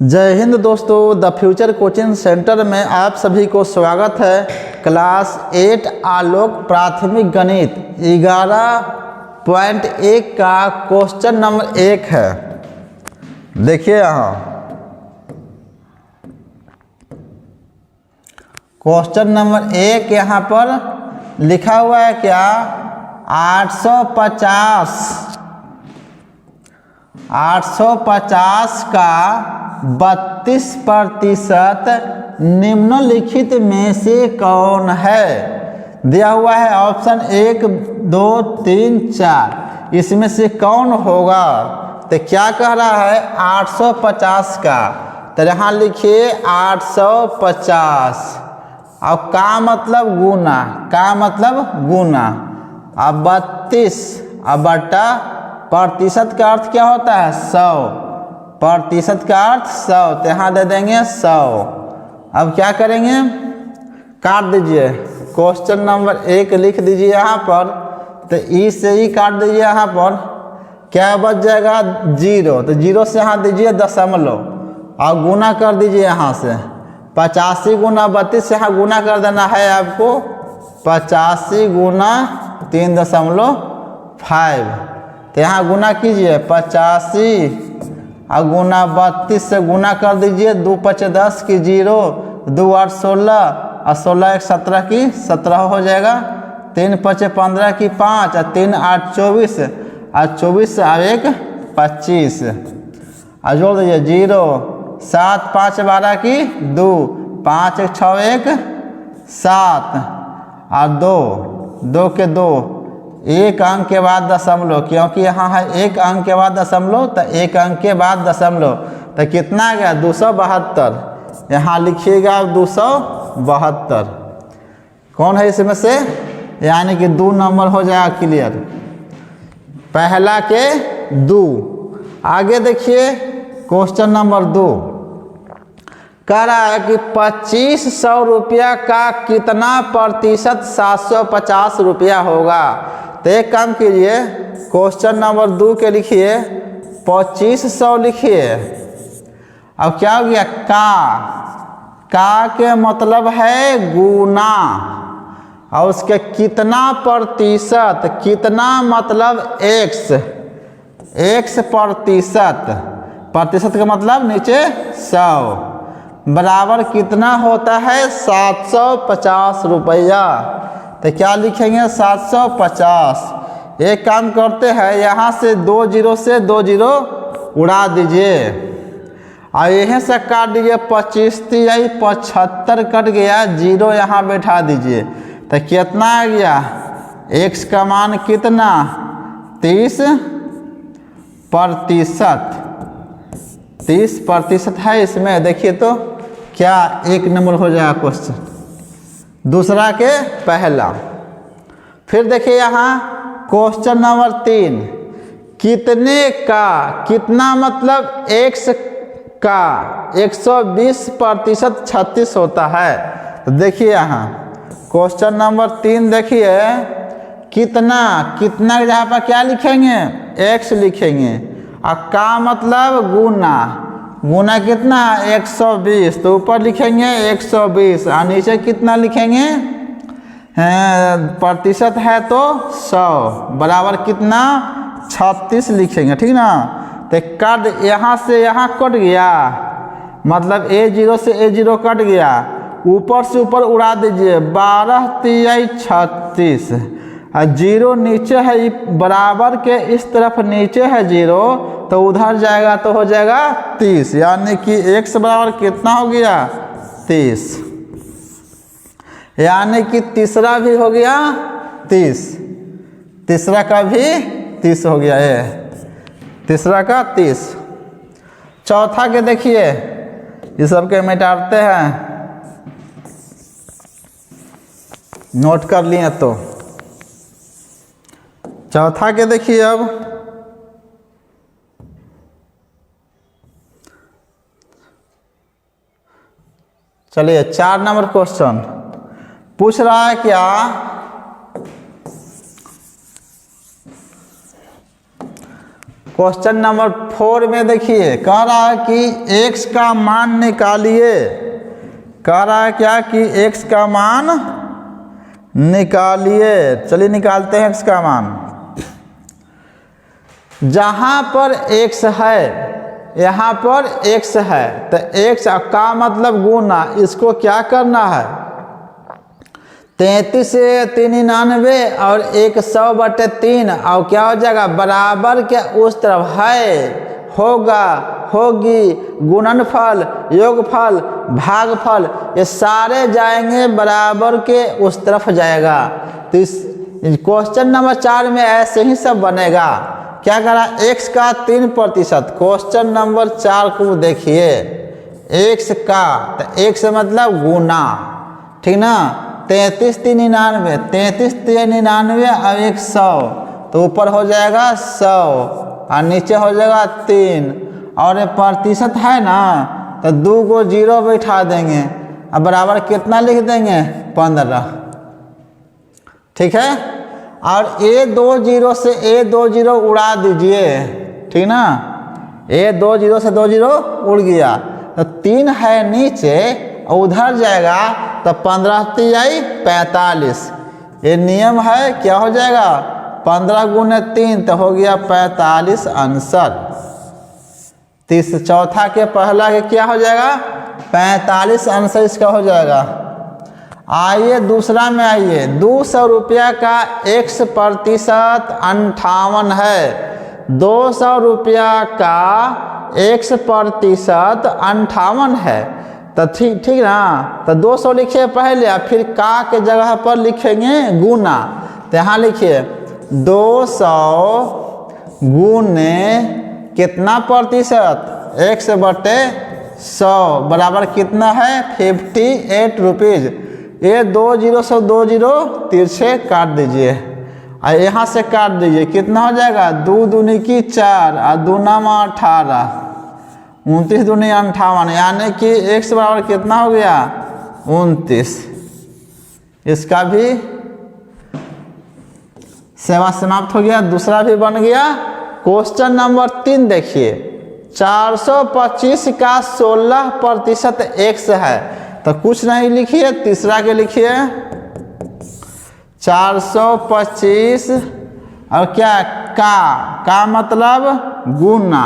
जय हिंद दोस्तों, the future coaching centre में आप सभी को स्वागत है। क्लास 8 आलोक प्राथमिक गणित 11.1 का क्वेश्चन नंबर 1 है। देखिए यहाँ क्वेश्चन नंबर 1 यहाँ पर लिखा हुआ है क्या, 850 का 32% निम्नलिखित में से कौन है। दिया हुआ है ऑप्शन 1, 2, 3, 4। इसमें से कौन होगा। तो क्या कह रहा है 850 का, तो यहाँ लिखिए 850। अब का मतलब गुना, का मतलब गुना। अब 32 अब बटा प्रतिशत का अर्थ क्या होता है 100, प्रतिशत का अर्थ 100, तो यहाँ दे देंगे 100। अब क्या करेंगे, काट दीजिए। क्वेश्चन नंबर 1 लिख दीजिए यहाँ पर, तो ई से ही काट दीजिए। यहाँ पर क्या बच जाएगा 0, तो 0 से यहाँ दीजिए दशमलव और गुना कर दीजिए। यहाँ से 85 गुना 32 से यहाँ गुना कर देना है आपको। 85 गुना 3.5, तो यहाँ गुना कीजिए। 85 और गुना 32 से गुना कर दीजिए। 2 5 10 की 0, 2 8 16 और 16 1 17 की 17 हो जाएगा। 3 5 15 की 5 और 3 8 24 और 24 और 1 25 और जोड़ दीजिए 0। 7 5 12 की 2, 5 1 6 1 7 और 2 के 2, एक अंक के बाद दशमलव, क्योंकि यहाँ है एक अंक के बाद दशमलव, तो एक अंक के बाद दशमलव, तो कितना आ गया 272। यहाँ लिखिएगा 272 कौन है इसमें से, यानी कि 2 नंबर हो जाएगा क्लियर। पहला के 2। आगे देखिए क्वेश्चन नंबर 2 कह रहा है कि 2500 रुपया का कितना प्रतिशत 750 रुपया होगा। तो एक काम कीजिए, क्वेश्चन नंबर 2 के लिखिए 2500 लिखिए। अब क्या हो गया, का के मतलब है गुना, और उसके कितना प्रतिशत, कितना मतलब x प्रतिशत, प्रतिशत का मतलब नीचे 100 बराबर कितना होता है 750 रुपया। तो क्या लिखेंगे 750। एक काम करते हैं, यहाँ से 2 0 से 2 0 उड़ा दीजिए और यहीं से काट दीजिए। 25 3 75 कट गया, 0 यहाँ बैठा दीजिए। तो कितना आ गया, x का मान कितना 30% है इसमें। देखिए तो क्या 1 नंबर हो जाएगा क्वेश्चन, दूसरा के पहला। फिर देखिए यहाँ क्वेश्चन नंबर 3, कितने का, कितना मतलब x का 120% 36 होता है। तो देखिए यहाँ क्वेश्चन नंबर 3 देखिए, कितना यहाँ पर क्या लिखेंगे x लिखेंगे, और का मतलब गुना कितना 120, तो ऊपर लिखेंगे 120 और नीचे कितना लिखेंगे, प्रतिशत है तो 100 बराबर कितना 36 लिखेंगे, ठीक ना। तो कट यहाँ से यहाँ कट गया, मतलब A0 से A0 कट गया, ऊपर से ऊपर उड़ा दीजिए। 12 3 36 और 0 नीचे है, बराबर के इस तरफ नीचे है 0, तो उधर जाएगा तो हो जाएगा 30, यानी कि x बराबर कितना हो गया 30, यानी कि तीसरा भी हो गया 30, तीसरा का भी 30 हो गया, ये तीसरा का 30। चौथा के देखिए, ये सब के मिटाते हैं, नोट कर लिए तो। चौथा के देखिए, अब चलिए 4 नंबर क्वेश्चन पूछ रहा है क्या, क्वेश्चन नंबर 4 में देखिए कह रहा है कि x का मान निकालिए। कह रहा है क्या कि x का मान निकालिए। चलिए निकालते हैं x का मान। जहां पर x है, यहाँ पर x है, तो x का मतलब गुना, इसको क्या करना है 33 से 399 और 100/3 और क्या हो जाएगा बराबर के उस तरफ है, होगा, होगी, गुणनफल, योगफल, भागफल, ये सारे जाएंगे बराबर के उस तरफ जाएगा। तो इस क्वेश्चन नंबर 4 में ऐसे ही सब बनेगा। क्या करा x का 3%। क्वेश्चन नंबर 4 को देखिए x का, तो x मतलब गुना, ठीक ना। 33 399, 33 399 और 100, तो ऊपर हो जाएगा 100 और नीचे हो जाएगा 3 और ये प्रतिशत है ना, तो 2 को 0 बैठा देंगे अब बराबर कितना लिख देंगे 15, ठीक है। और A20 से A20 उड़ा दीजिए, ठीक ना। A20 से 20 उड़ गया, तो 3 है नीचे उधर जाएगा, तो 15 आई 45। ये नियम है, क्या हो जाएगा 15 गुने 3 तो हो गया 45 आंसर। चौथा के पहला के क्या हो जाएगा 45 आंसर इसका हो जाएगा। आइए दूसरा में आइए। 200 रुपया का x% 58 है। 200 रुपया का x% 58 है, तो ठीक ना। तो 200 लिखिए पहले, फिर का के जगह पर लिखेंगे गुना। तो यहाँ लिखिए 200 गुने कितना प्रतिशत x/100 बराबर कितना है 58 रुपीज़। ये 20 से 20 तिरछे काट दीजिए और यहाँ से काट दीजिए, कितना हो जाएगा 2 दूनी की 4 और 2 नामा 18, 29 दूनी 58, यानी कि x बराबर कितना हो गया 29। इसका भी सेवा समाप्त हो गया, दूसरा भी बन गया। क्वेश्चन नंबर 3 देखिए 425 का 16% x है, तो कुछ नहीं लिखिए, तीसरा के लिखिए 425 और क्या का मतलब गुना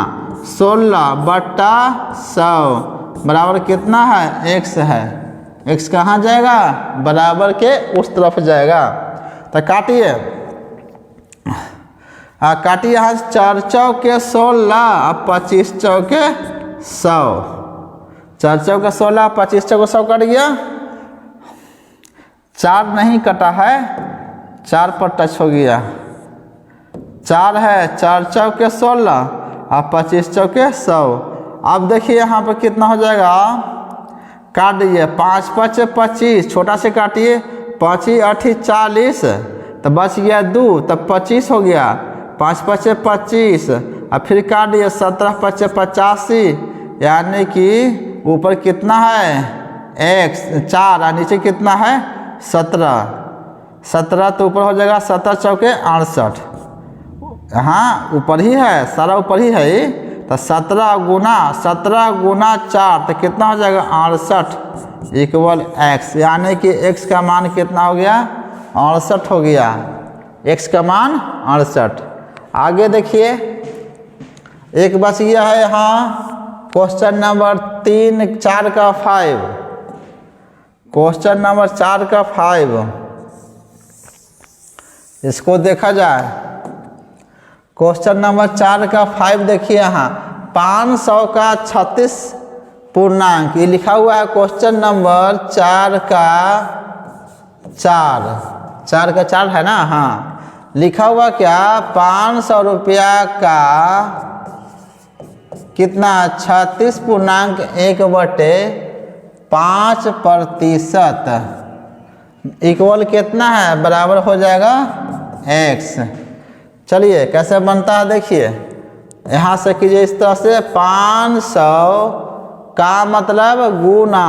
16/100 बराबर कितना है x है। x कहाँ जाएगा बराबर के उस तरफ जाएगा। तो काटिए, काटिए यहाँ 4 चौके 16 और 25 चौके 100, 4 चौके 16 25 चौके 100 कट गया। 4 नहीं कटा है, 4 पर टच हो गया। 4 है, 4 चौके 16 और 25 चौके 100। अब देखिए यहाँ पर कितना हो जाएगा, काट दीजिए 5 5 25, छोटा से काटिए 5 8 40, तो बच गया 2, तब 25 हो गया। 5 5 25 और फिर काट दिए 17 5 85, यानी कि ऊपर कितना है x 4 और नीचे कितना है 17 तो ऊपर हो जाएगा 17 चौके 68। हाँ ऊपर ही है, सारा ऊपर ही है। तो 17 गुना 4 तो कितना हो जाएगा 68 इक्वल x, यानी कि x का मान कितना हो गया 68 हो गया। x का मान 68। आगे देखिए एक बच गया है यहाँ क्वेश्चन नंबर 4 का 5। क्वेश्चन नंबर 4 का 5 इसको देखा जाए। क्वेश्चन नंबर 4 का 5 देखिए यहाँ 500 का 36 पूर्णांक, ये लिखा हुआ है क्वेश्चन नंबर 4 का 4 है ना। हाँ लिखा हुआ क्या 500 रुपया का कितना 36.1/5% इक्वल कितना है बराबर हो जाएगा x। चलिए कैसे बनता है देखिए, यहाँ से कीजिए इस तरह से 500 का मतलब गुना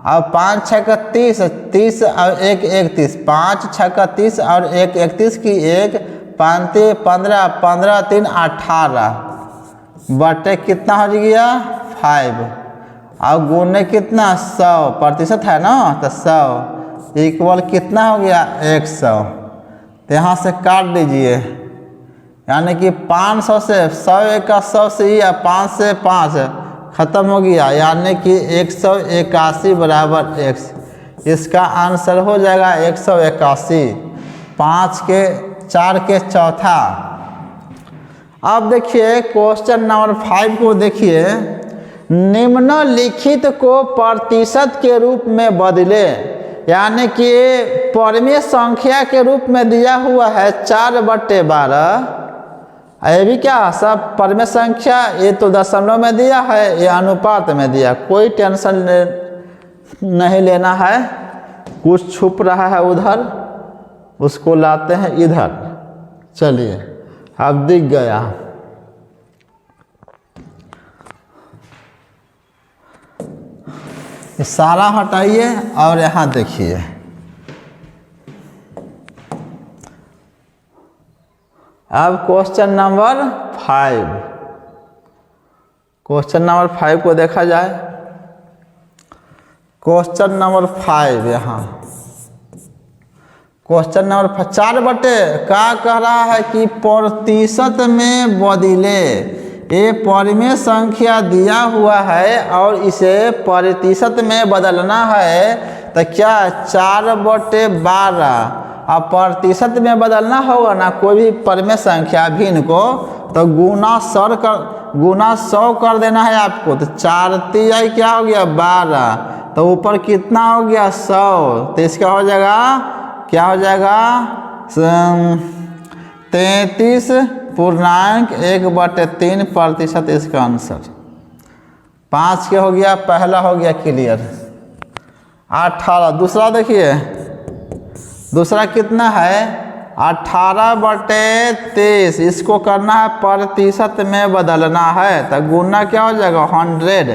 और 5 6 30 30 और 1 31, 5 6 30 और 1 31 की 1 5 15, 15 3 18 बटे कितना हो गया 5 और गुने कितना 100% है ना, तो 100 इक्वल कितना हो गया 100। तो यहाँ से काट दीजिए, यानी कि 500 से 100 का 100 से ही 5 से 5 ख़त्म हो गया, यानी कि 181 बराबर x। इसका आंसर हो जाएगा 181। 5 के 4 के चौथा। अब देखिए क्वेश्चन नंबर 5 को देखिए, निम्नलिखित को प्रतिशत के रूप में बदले, यानी कि परिमेय संख्या के रूप में दिया हुआ है 4/12। ये भी क्या सब परिमेय संख्या, ये तो दशमलव में दिया है, ये अनुपात में दिया, कोई टेंशन नहीं लेना है। कुछ छुप रहा है उधर, उसको लाते हैं इधर। चलिए अब दिख गया। सारा हटाइए और यहाँ देखिए, अब क्वेश्चन नंबर 5, क्वेश्चन नंबर 5 को देखा जाए। क्वेश्चन नंबर 5 यहाँ क्वेश्चन नंबर 4 बटे क्या कह रहा है कि प्रतिशत में बदले। ये परिमेय संख्या दिया हुआ है और इसे प्रतिशत में बदलना है, तो क्या 4/12 अब प्रतिशत में बदलना होगा ना कोई भी परिमेय संख्या भिन्न को, तो गुना 100 कर देना है आपको। तो 4 3 क्या हो गया 12, तो ऊपर कितना हो गया 100, तो इसका हो जाएगा क्या हो जाएगा 33.1/3% इसका आंसर। 5 के हो गया, पहला हो गया क्लियर। 18 दूसरा देखिए, दूसरा कितना है 18/23। इसको करना है प्रतिशत में बदलना है, तो गुना क्या हो जाएगा 100,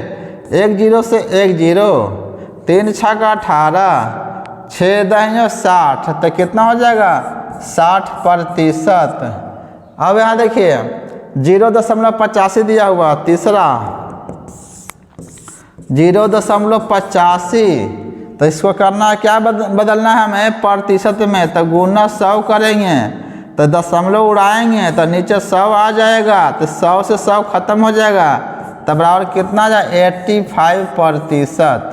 1 0 से 1 0, 3 6 का 18, 6 10 60, तो कितना हो जाएगा 60%। अब यहाँ देखिए 0.85 दिया हुआ, तीसरा 0.85, तो इसको करना है क्या बदलना है हमें प्रतिशत में, तो गुना 100 करेंगे, तो दशमलव उड़ाएंगे तो नीचे 100 आ जाएगा, तो 100 से 100 खत्म हो जाएगा, तब बराबर कितना जाए 85%।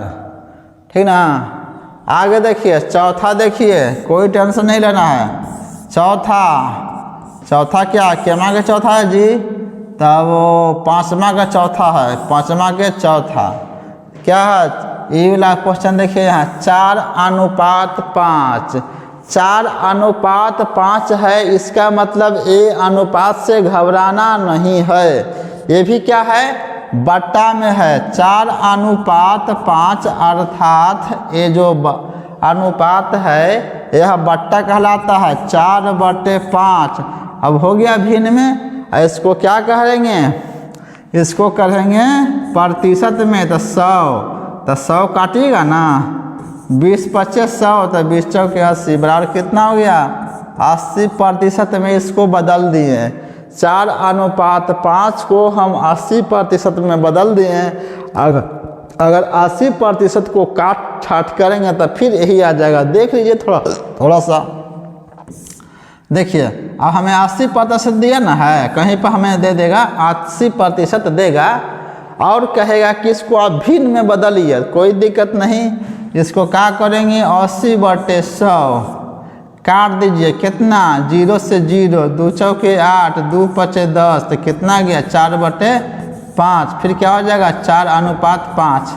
ठीक ना। आगे देखिए चौथा, देखिए कोई टेंशन नहीं लेना है। चौथा क्या केमा का चौथा है जी, तब वो 5वां का चौथा है, 5वां के चौथा क्या है ये वाला क्वेश्चन। देखिए यहाँ 4:5, 4:5 है, इसका मतलब ए अनुपात से घबराना नहीं है। ये भी क्या है बट्टा में है, 4:5 अर्थात ये जो अनुपात है यह बट्टा कहलाता है 4/5। अब हो गया भिन्न में, इसको क्या कहेंगे, इसको कहेंगे प्रतिशत में, तो 100 काटिएगा ना, 20 25 100, तो 20 चौके 80 बराबर कितना हो गया 80% में इसको बदल दिए। 4:5 को हम 80% में बदल दिए। अगर 80% को काट छाट करेंगे तो फिर यही आ जाएगा। देख लीजिए थोड़ा सा देखिए, अब हमें 80% दिया ना है, कहीं पर हमें दे देगा 80% देगा और कहेगा कि इसको आप भिन्न में बदलिए, कोई दिक्कत नहीं। इसको क्या करेंगे 80/100 काट दीजिए, कितना 0 से 0, 2 चौके 8, 2 5 10, तो कितना गया 4/5। फिर क्या हो जाएगा 4:5,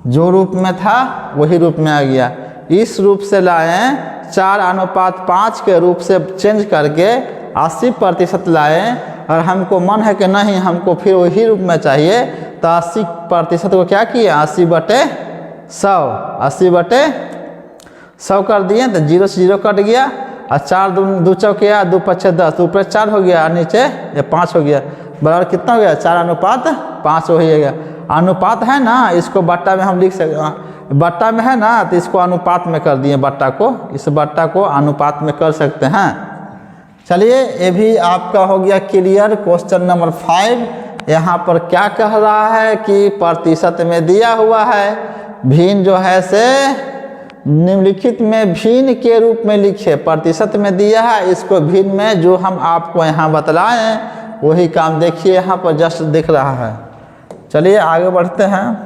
जो रूप में था वही रूप में आ गया। इस रूप से लाएं, 4:5 के रूप से चेंज करके 80% लाएं, और हमको मन है कि नहीं हमको फिर वही रूप में चाहिए, तो 80% को क्या किया 80/100, 80/100 कर दिए, तो 0 से 0 कट गया, और 4 2 चौके 2 5 10, ऊपर 4 हो गया और नीचे ये 5 हो गया, बराबर कितना हो गया 4:5 हो गया। अनुपात है ना, इसको बट्टा में हम लिख सकते, बट्टा में है ना, तो इसको अनुपात में कर दिए, बट्टा को, इस बट्टा को अनुपात में कर सकते हैं। चलिए ये भी आपका हो गया क्लियर। क्वेश्चन नंबर 5 यहाँ पर क्या कह रहा है कि प्रतिशत में दिया हुआ है भिन्न जो है से निम्नलिखित में भिन्न के रूप में लिखे। प्रतिशत में दिया है, इसको भिन्न में जो हम आपको यहाँ बतलाए वही काम देखिए यहाँ पर जस्ट दिख रहा है। चलिए आगे बढ़ते हैं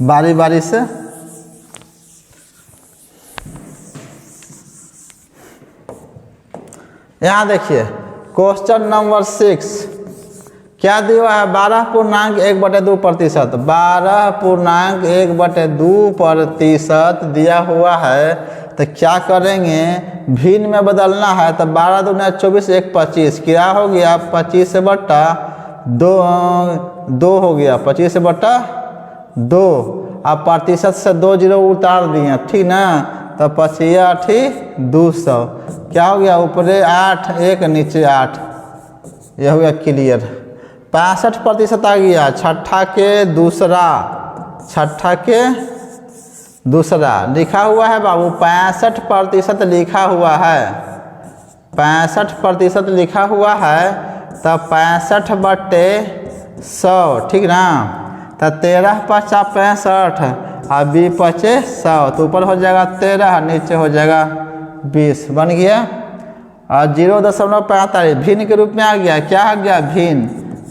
बारी बारी से। यहाँ देखिए क्वेश्चन नंबर 6 क्या दिया है 12.1/2%। 12.1/2% दिया हुआ है तो क्या करेंगे भिन्न में बदलना है। तो 12 दूना 24 1 25 क्या हो गया 25/2 हो गया 25/2। अब प्रतिशत से 2 जीरो उतार दिए ठीक ना। तो 25 200 क्या हो गया ऊपरे 8 1 नीचे 8। यह हो गया क्लियर। 65% आ गया छठा के दूसरा लिखा हुआ है बाबू 65% लिखा हुआ है। 65% लिखा हुआ है तब 65/100 ठीक ना। तो 13 × 5 = 65 और 20 × 5 = 100 तो ऊपर हो जाएगा 13 नीचे हो जाएगा 20 बन गया। और 0.45 भिन्न के रूप में आ गया। क्या आ गया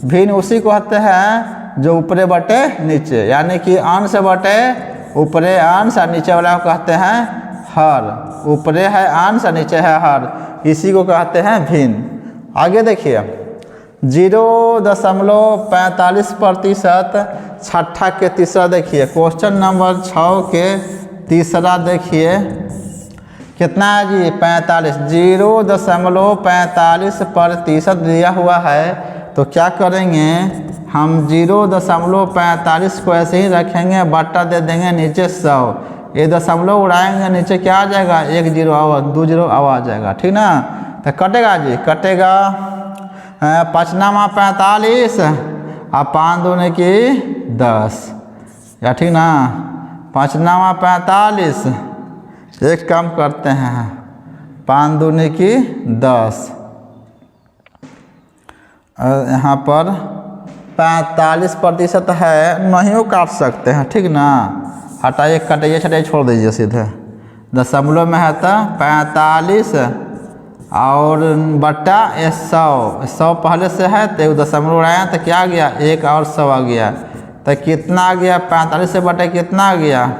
भिन्न उसी को कहते हैं जो ऊपरे बटे नीचे, यानी कि अंश बटे ऊपरे अंश और नीचे वाला को कहते हैं हर। ऊपरे है अंश और नीचे है हर, इसी को कहते हैं भिन्न। आगे देखिए 0.45% छठा के तीसरा देखिए। क्वेश्चन नंबर 6 के तीसरा देखिए कितना है जी 45। 0.45% दिया हुआ है तो क्या करेंगे हम 0.45 को ऐसे ही रखेंगे, बट्टा दे देंगे नीचे 100। ये दशमलव उड़ाएंगे नीचे क्या आ जाएगा 1 जीरो आवा 2 जीरो आ जाएगा ठीक ना। तो कटेगा जी कटेगा 5 नामा 45 और 5 दूने की 10 या ठीक ना। 5 नामा 45 एक काम करते हैं 5 दूने की 10 और यहाँ पर 45% है, नहीं काट सकते हैं ठीक ना। हटाइए कटाइए छटाइए छोड़ दीजिए सीधे। दशमलव में है तो 45 और बट्टा 100 पहले से है तो 1 दशमलव उड़ाया तो क्या आ गया 1 और 100 आ गया। तो कितना आ गया 45 से बटे कितना आ गया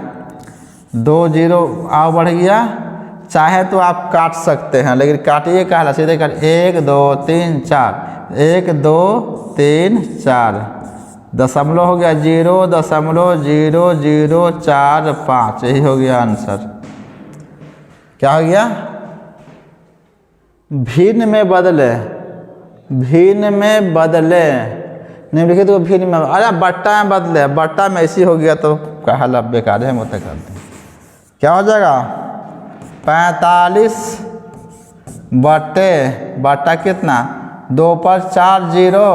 2 जीरो और बढ़ गया। चाहे तो आप काट सकते हैं लेकिन काटिए कहला सीधे कर 1 2 3 4 1 2 3 4 दशमलव हो गया 0.0045 यही हो गया आंसर। क्या हो गया भिन्न में बदले निम्नलिखित को भिन्न में अरे बट्टा में बदले बट्टा में ऐसी हो गया तो कहला बेकार है मत करते। क्या हो जाएगा 45 बट्टा कितना 2 पर 4 जीरो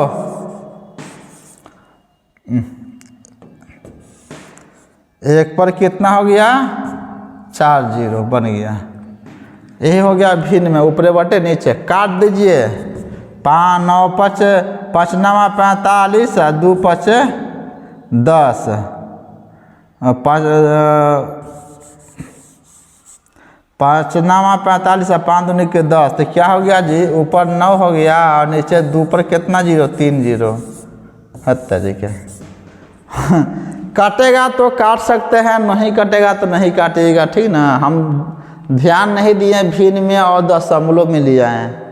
1 पर कितना हो गया 4 जीरो बन गया। यही हो गया भिन्न में ऊपरे बटे नीचे। काट दीजिए 5 9 5 नामा 45 और 2 5 10 5 नामा 45 और 5 दूनी के 10 तो क्या हो गया जी ऊपर 9 हो गया और नीचे 2 पर कितना जीरो 3 जीरो। हत्या जी क्या काटेगा तो काट सकते हैं, नहीं कटेगा तो नहीं काटिएगा ठीक ना। हम ध्यान नहीं दिए भिन्न में और दशमलव में लिया है।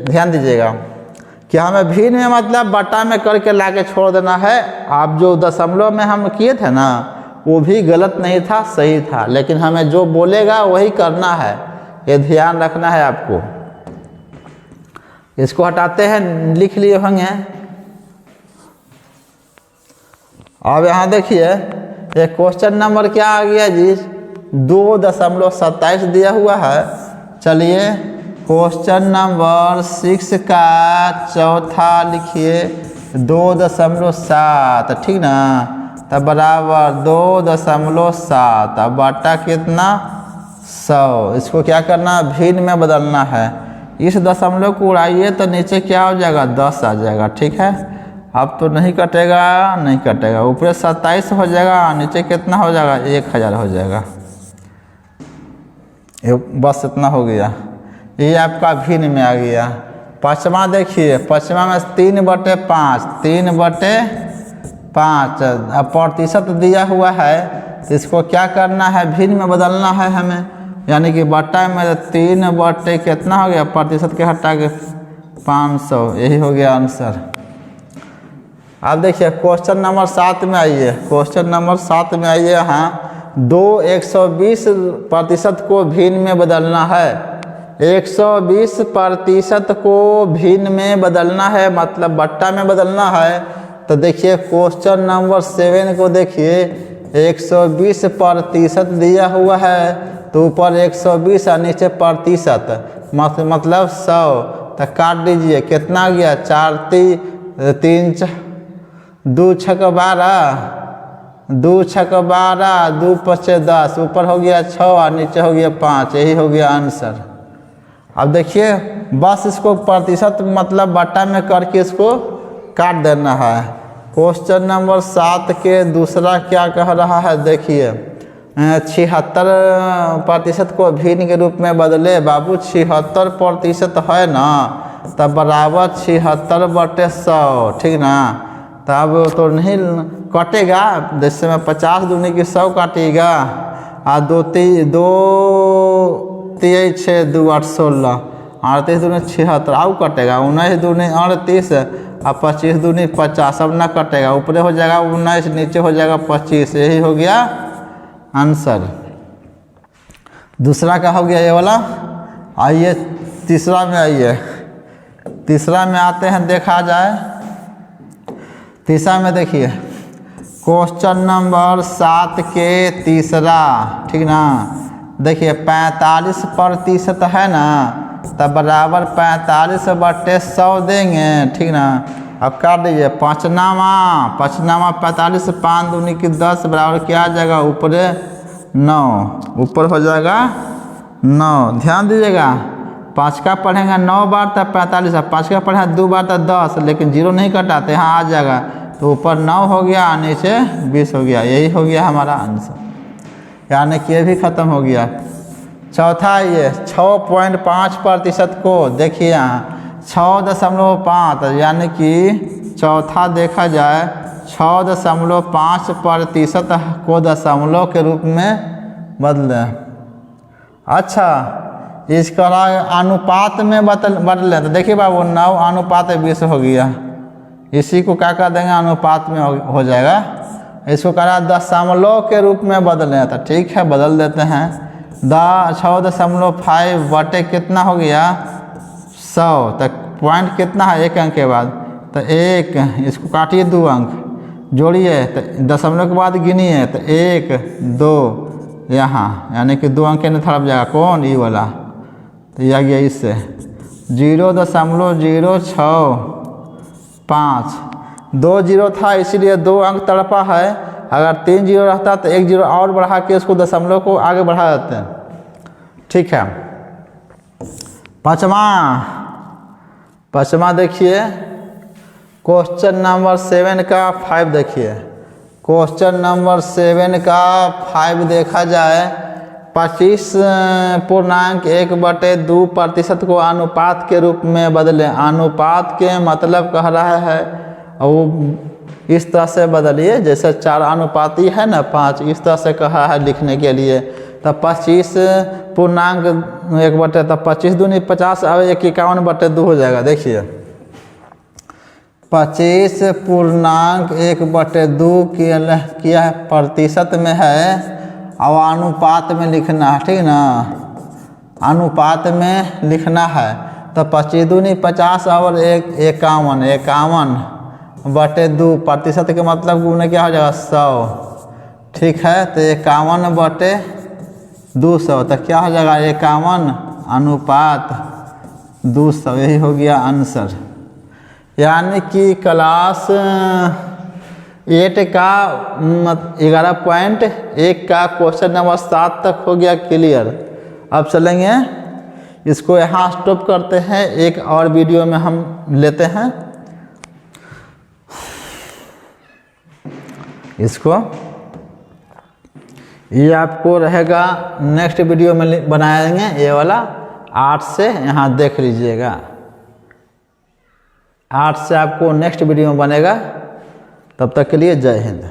ध्यान दीजिएगा कि हमें भिन्न में मतलब बट्टा में करके लाके छोड़ देना है। आप जो दशमलव में हम किए थे ना वो भी गलत नहीं था सही था, लेकिन हमें जो बोलेगा वही करना है, ये ध्यान रखना है आपको। इसको हटाते हैं लिख लिए होंगे। अब यहाँ देखिए ये क्वेश्चन नंबर क्या आ गया जी 2.27 दिया हुआ है। चलिए क्वेश्चन नंबर 6 का चौथा लिखिए 2.7 ठीक ना। तब बराबर 2.7 अब बटा कितना 100, इसको क्या करना है, भिन्न में बदलना है। इस दशमलव को उड़ाइए तो नीचे क्या हो जाएगा, 10 आ जाएगा। ठीक है, अब तो नहीं कटेगा, नहीं कटेगा, ऊपर 27 हो जाएगा, नीचे कितना हो जाएगा, 1000 हो जाएगा। बस इतना हो गया, ये आपका भिन्न में आ गया। पाँचवा देखिए, पाँचवा में 3/5, 3/5 अब प्रतिशत दिया हुआ है, तो इसको क्या करना है, भिन्न में बदलना है हमें, यानी कि बट्टा में 3 कितना हो गया, प्रतिशत के हटा के 500, यही हो गया आंसर। अब देखिए क्वेश्चन नंबर 7 में आइए, क्वेश्चन नंबर 7 में आइए। हाँ, 120% को भिन्न में बदलना है, 120% को भिन्न में बदलना है, मतलब बट्टा में बदलना है। तो देखिए क्वेश्चन नंबर 7 को देखिए, 120% दिया हुआ है, तो ऊपर 120 और नीचे प्रतिशत, मतलब 100। तो काट दीजिए, कितना गया, 4 3 2 6 12, 2 6 12, 2 5 10, ऊपर हो गया 6 और नीचे हो गया 5, यही हो गया आंसर। अब देखिए बस इसको प्रतिशत मतलब बट्टा में करके इसको काट देना है। क्वेश्चन नंबर 7 के दूसरा क्या कह रहा है, देखिए 76% को भिन्न के रूप में बदले। बाबू 76% है ना, तब बराबर 76/100, ठीक ना। तब तो नहीं कटेगा, जैसे में 50 दूनी की 100 काटेगा, और 2 3 6 2 8 16, 38 दूनी 76 आउ कटेगा, 19 दूनी 38 और 25 दूनी 50, अब ना कटेगा, ऊपर हो जाएगा 19, नीचे हो जाएगा 25, यही हो गया आंसर। दूसरा का हो गया ये वाला। आइए तीसरा में आइए, तीसरा में आते हैं, देखा जाए। तीसरा में देखिए क्वेश्चन नंबर 7 के तीसरा, ठीक ना। देखिए 45% है ना, तब बराबर 45/100 देंगे, ठीक ना। अब काट दीजिए, पाँचनामा 45, 5 दूनी की 10 बराबर क्या आ जाएगा, ऊपर 9, ऊपर हो जाएगा 9। ध्यान दीजिएगा, 5 का पढ़ेंगे 9 बार तब 45, 5 का पढ़ेंगे 2 बार तब 10, लेकिन 0 नहीं कटाते, यहाँ आ जाएगा, तो ऊपर 9 हो गया, नीचे 20 हो गया, यही हो गया हमारा आंसर, यानी कि ये भी खत्म हो गया। चौथा ये 6.5% को देखिए यहाँ 6.5, यानी कि चौथा देखा जाए 6.5% को दशमलव के रूप में बदलें। अच्छा, इसका अनुपात में बदलें, तो देखिए बाबू 9:20 हो गया, इसी को क्या कर देंगे, अनुपात में हो जाएगा। इसको करा दशमलव के रूप में बदलें, तो ठीक है बदल देते हैं। 6.5 बटे कितना हो गया, 100, तक पॉइंट कितना है, 1 अंक के बाद, तो 1, इसको काटिए 2 अंक, जोड़िए, तो दशमलव के बाद गिनिए, तो 1 2 यहाँ, यानी कि 2 अंक के थड़प जाएगा, कौन, ये वाला, तो यह गया इससे 0.065, 2 0 था इसीलिए 2 अंक तड़पा है। अगर 3 0 रहता तो 1 0 और बढ़ा के उसको दशमलव को आगे बढ़ा देते हैं, ठीक है। पाँचवा देखिए क्वेश्चन नंबर 7 का 5 देखिए, क्वेश्चन नंबर 7 का 5 देखा जाए। 25.1/2% को अनुपात के रूप में बदलें। अनुपात के मतलब कह रहा है, वो इस तरह से बदलिए, जैसे 4 अनुपाती है ना 5, इस तरह से कहा है लिखने के लिए। तब 25.1/, तब 25 दूनी 50 और 1 51/2 हो जाएगा। देखिए 25.1/2 किया है, प्रतिशत में है और अनुपात में लिखना है, ठीक ना, अनुपात में लिखना है। तो 25 दूनी 50 और 1 51/2, प्रतिशत के मतलब गुने क्या हो जाएगा, 100, ठीक है। तो 51/200, तो क्या हो जाएगा, 51/200, यही हो गया आंसर। यानी कि क्लास 8 का 11.1 का क्वेश्चन नंबर 7 तक हो गया क्लियर। अब चलेंगे, इसको यहाँ स्टॉप करते हैं, एक और वीडियो में हम लेते हैं इसको। ये आपको रहेगा नेक्स्ट वीडियो में बनाएंगे, ये वाला 8 से यहाँ देख लीजिएगा, 8 से आपको नेक्स्ट वीडियो में बनेगा। तब तक के लिए जय हिंद।